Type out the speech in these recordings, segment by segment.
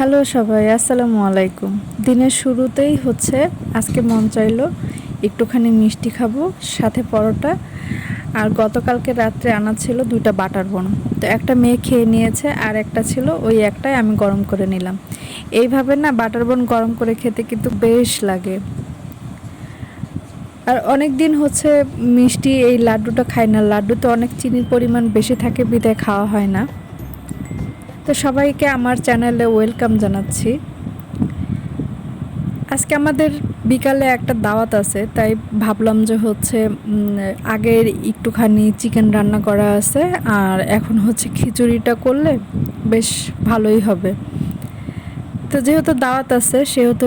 Hello সবাই, আসসালামু আলাইকুম। দিনের শুরুতেই আজকে মন চাইলো একটুখানি মিষ্টি খাবো, সাথে পরোটা। আর গতকালকে রাত্রে আনা ছিল 2টা বাটার বন। তো একটা মেয়ে খেয়ে নিয়েছে, আর একটা ছিল, ওই একটাই আমি গরম করে নিলাম। এইভাবে না বাটার বন গরম করে খেতে কিন্তু বেশ লাগে। আর অনেক দিন মিষ্টি এই লাড্ডুটা খাই না, লাড্ডুতে অনেক চিনির পরিমাণ বেশি থাকে, বিদায় খাওয়া হয় না। তো সবাইকে আমার চ্যানেলে ওয়েলকাম জানাচ্ছি। আজকে আমাদের বিকালে একটা দাওয়াত আছে, তাই ভাবলাম যে আগের একটুখানি চিকেন রান্না করা আছে, আর এখন খিচুড়িটা করলে বেশ ভালোই হবে। তো যেহেতু দাওয়াত আছে সেহেতু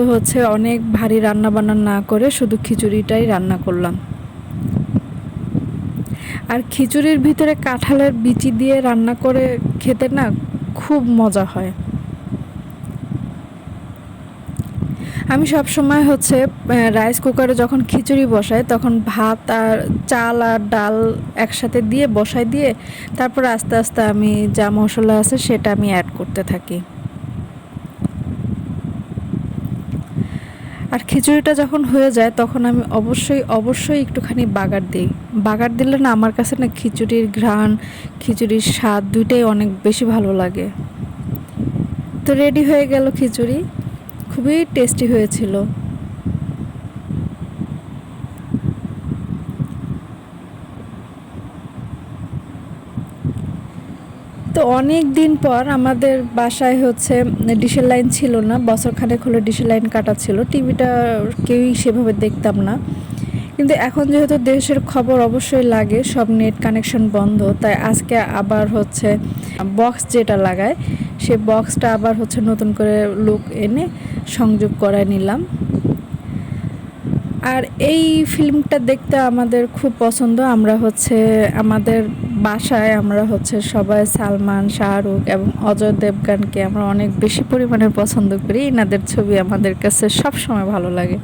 অনেক ভারী রান্না বান্না না করে শুধু খিচুড়িটাই রান্না করলাম। আর খিচুড়ির ভিতরে কাঁঠালের বিচি দিয়ে রান্না করে খেতে না খুব মজা হয়। আমি সবসময় রাইস কুকারে যখন খিচুড়ি বসাই তখন ভাত আর চাল আর ডাল একসাথে দিয়ে বসাই দিয়ে তারপর আস্তে আস্তে আমি যা মশলা আছে সেটা আমি অ্যাড করতে থাকি। আর খিচুড়িটা যখন হয়ে যায় তখন আমি অবশ্যই একটুখানি বাগার দিই। বাগার দিলে না আমার কাছে না খিচুড়ির ঘ্রাণ, খিচুড়ির স্বাদ দুইটাই অনেক বেশি ভালো লাগে। তো রেডি হয়ে গেল খিচুড়ি, খুবই টেস্টি হয়েছিল। তো অনেক দিন পর আমাদের বাসায় ডিশের লাইন ছিল না, বছরখানেক হলো ডিশের লাইন কাটা ছিল, টিভিটা কেউই সেভাবে দেখতাম না। কিন্তু এখন যেহেতু দেশের খবর অবশ্যই লাগে, সব নেট কানেকশন বন্ধ, তাই আজকে আবার বক্স যেটা লাগায় সে বক্সটা আবার নতুন করে লুক এনে সংযোগ করায় নিলাম। আর এই ফিল্মটা দেখতে আমাদের খুব পছন্দ। আমরা আমাদের বাসায় আমরা সবাই সালমান, শাহরুখ এবং অজয় দেবগানকে আমরা অনেক বেশি পরিমাণে পছন্দ করি। এনাদের ছবি আমাদের কাছে সব সময় ভালো লাগে।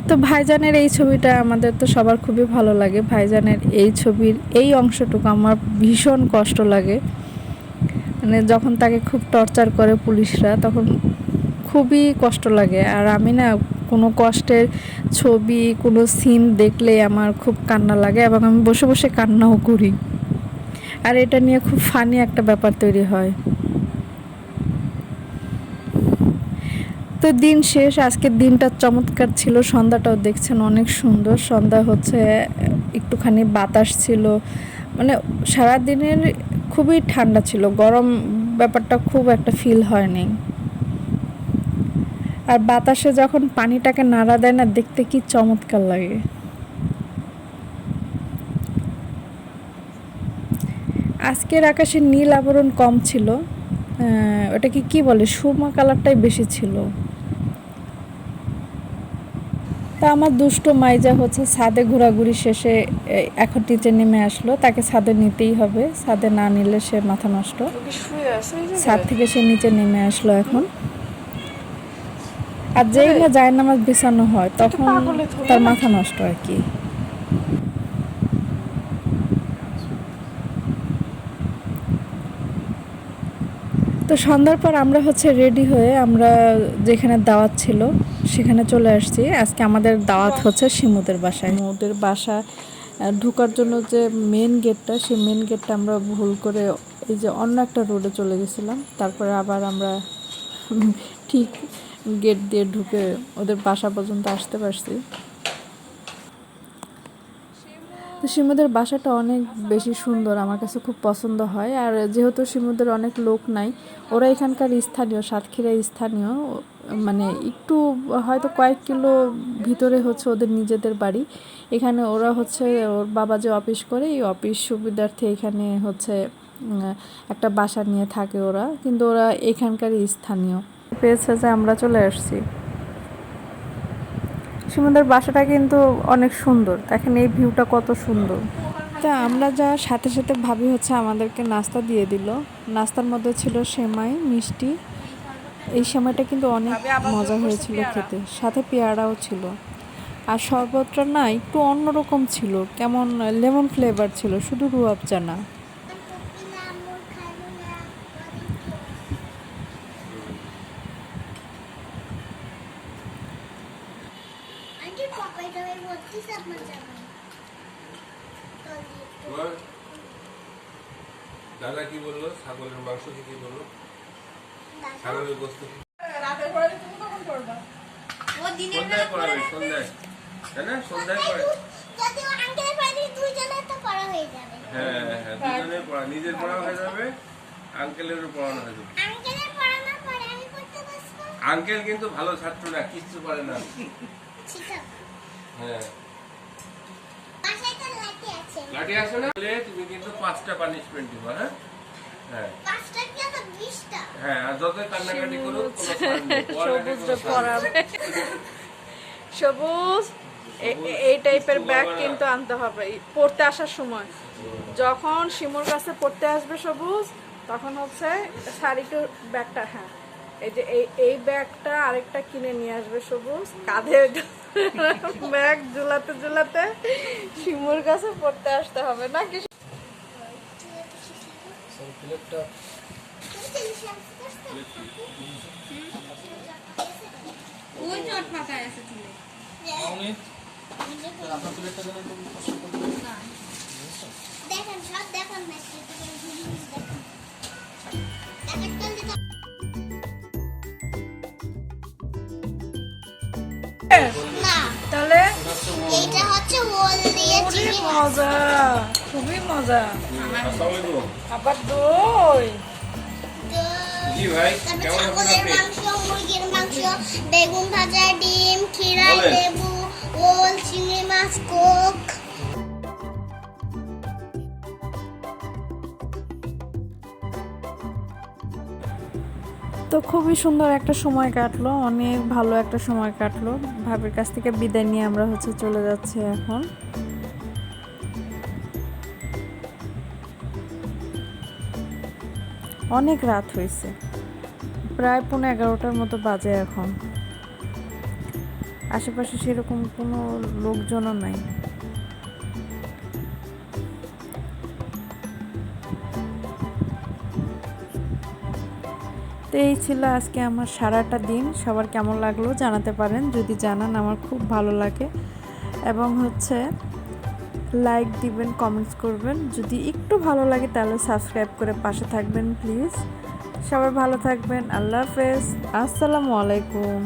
তো ভাইজানের এই ছবিটা আমাদের তো সবার খুবই ভালো লাগে। ভাইজানের এই ছবির এই অংশটুকু আমার ভীষণ কষ্ট লাগে, মানে যখন তাকে খুব টর্চার করে পুলিশরা তখন খুবই কষ্ট লাগে। আর আমি না কোনো কষ্টের ছবি, কোনো সিন দেখলে আমার খুব কান্না লাগে এবং আমি বসে বসে কান্নাও করি। আর এটা নিয়ে খুব ফানি একটা ব্যাপার তৈরি হয়। তো দিন শেষ, আজকের দিনটা চমৎকার ছিল। সন্ধ্যাটাও দেখছেন অনেক সুন্দর। সন্ধ্যা একটুখানি বাতাস ছিল, মানে সারাদিনের খুবই ঠান্ডা ছিল, গরম ব্যাপারটা খুব একটা ফিল হয়নি। আর বাতাসে যখন পানিটাকে নাড়া দেয় না, দেখতে কি চমৎকার লাগে। আজকের আকাশে নীল আবরণ কম ছিল, ওটাকে কি বলে, সুরমা কালারটাই বেশি ছিল। তা আমার দুষ্ট মাইজা ছাদে ঘোরাঘুরি শেষে এখন নিচে নেমে আসলো। তাকে ছাদে নিতেই হবে, ছাদে না নিলে সে মাথা নষ্ট। ছাদ থেকে সে নিচে নেমে আসলো এখন। আর যেই না জায়নামাজ বিছানো হয় তখন তার মাথা নষ্ট আর কি। তো সন্ধ্যার পর আমরা রেডি হয়ে আমরা যেখানে দাওয়াত ছিল সেখানে চলে আসছি। আজকে আমাদের দাওয়াত শিমুদের বাসায়। শিমুদের বাসা ঢোকার জন্য যে মেন গেটটা, সেই মেন গেটটা আমরা ভুল করে এই যে অন্য একটা রোডে চলে গেছিলাম। তারপরে আবার আমরা ঠিক গেট দিয়ে ঢুকে ওদের বাসা পর্যন্ত আসতে পারছি। তো শিমুদের বাসাটা অনেক বেশি সুন্দর, আমার কাছে খুব পছন্দ হয়। আর যেহেতু শিমুদের অনেক লোক নাই, ওরা এখানকার স্থানীয়, সাতক্ষীরার স্থানীয়, মানে একটু হয়তো কয়েক কিলো ভিতরে ওদের নিজেদের বাড়ি। এখানে ওরা ওর বাবা যে অফিস করে, এই অফিস সুবিধার্থে এখানে একটা বাসা নিয়ে থাকে ওরা, কিন্তু ওরা এখানকারই স্থানীয়। পেয়েছে যে আমরা চলে আসছি। শিমুদের বাসাটা কিন্তু অনেক সুন্দর, দেখেন এই ভিউটা কত সুন্দর। তা আমরা যাওয়ার সাথে সাথে ভাবি আমাদেরকে নাস্তা দিয়ে দিল। নাস্তার মধ্যে ছিল সেমাই, মিষ্টি। এই সেমাইটা কিন্তু অনেক মজা হয়েছিল খেতে, সাথে পেয়ারাও ছিল। আর শরবতটা না একটু অন্যরকম ছিল, কেমন লেমন ফ্লেভার ছিল, শুধু রুয়াবজা না। দাদা কি বললো? ছাগলের মাংস কি বললো? ছাগলের গোস্ত রাতের পরে তুমি কখন করবা? ও দিনের সন্ধ্যায় পড়াবে, সন্ধ্যায়, তাই না? সন্ধ্যায় পড়ে। যদি ও আঙ্কেলের পড়াবে দুইজনে তো পড়া হয়ে যাবে। হ্যাঁ হ্যাঁ, দুজনের পড়া, নিজের পড়া হয়ে যাবে, আঙ্কেলেরও পড়ানো হয়ে যাবে। আঙ্কেলের পড়ানোর পরে আমি পড়তে বসবো। আঙ্কেল কিন্তু ভালো ছাত্র না, কিচ্ছু পারে না। ঠিক আছে। হ্যাঁ, বাসায় তো লাঠি আছে। লাঠি আসে না বলে তুমি কিন্তু 5টা পানিশমেন্ট দিবা। হ্যাঁ হ্যাঁ 5টা কি না 20টা? হ্যাঁ, আর যতই কান্নাকাটি করুক কোনো ছাড় নেই, পড়ালেখা কোনো সবুজরে ছাড় নেই। পড়াবে। সবুজ এই টাইপের ব্যাগ কিন্তু আনতে হবে পড়তে আসার সময়। যখন শিমুর কাছে পড়তে আসবে সবুজ, তখন হচ্ছে শাড়িটার ব্যাগটা, হ্যাঁ এই যে এই ব্যাগটা আরেকটা কিনে নিয়ে আসবে সবুজ, কাঁধে ব্যাগ ঝুলাতে ঝুলাতে শিমুর কাছে পড়তে আসতে হবে নাকি? ওই চট পাকায় আছে চুলে। দেখেন সব দেখেন না তাহলে এইটা হচ্ছে ওল দিয়ে খুবই চিংড়ি মাছ। মজা, খুবই মজা। আসসালামু আলাইকুম। আবার দই। জি ভাই, তারপর কেমন আছেন ছাগলের আপনি? মাংস, মুরগির মাংস, বেগুন ভাজা, ডিম, খিরাই, বলেন। লেবু, ওল, চিংড়ি মাছ, কোক। তো খুবই সুন্দর একটা সময় কাটলো, অনেক ভালো একটা সময় কাটলো। ভাবির কাছ থেকে বিদায় নিয়ে আমরা হচ্ছে চলে যাচ্ছি এখন। অনেক রাত হয়েছে, প্রায় 11:30টার মতো বাজে এখন। আশেপাশে সেরকম কোনো লোকজনও নাই। তো এই ছিল আজকে আমার সারাটা দিন। সবার কেমন লাগলো জানাতে পারেন, যদি জানান আমার খুব ভালো লাগে। এবং হচ্ছে লাইক দিবেন, কমেন্টস করবেন, যদি একটু ভালো লাগে তাহলে সাবস্ক্রাইব করে পাশে থাকবেন প্লিজ। সবাই ভালো থাকবেন, আল্লাহ হাফেজ, আসসালামু আলাইকুম।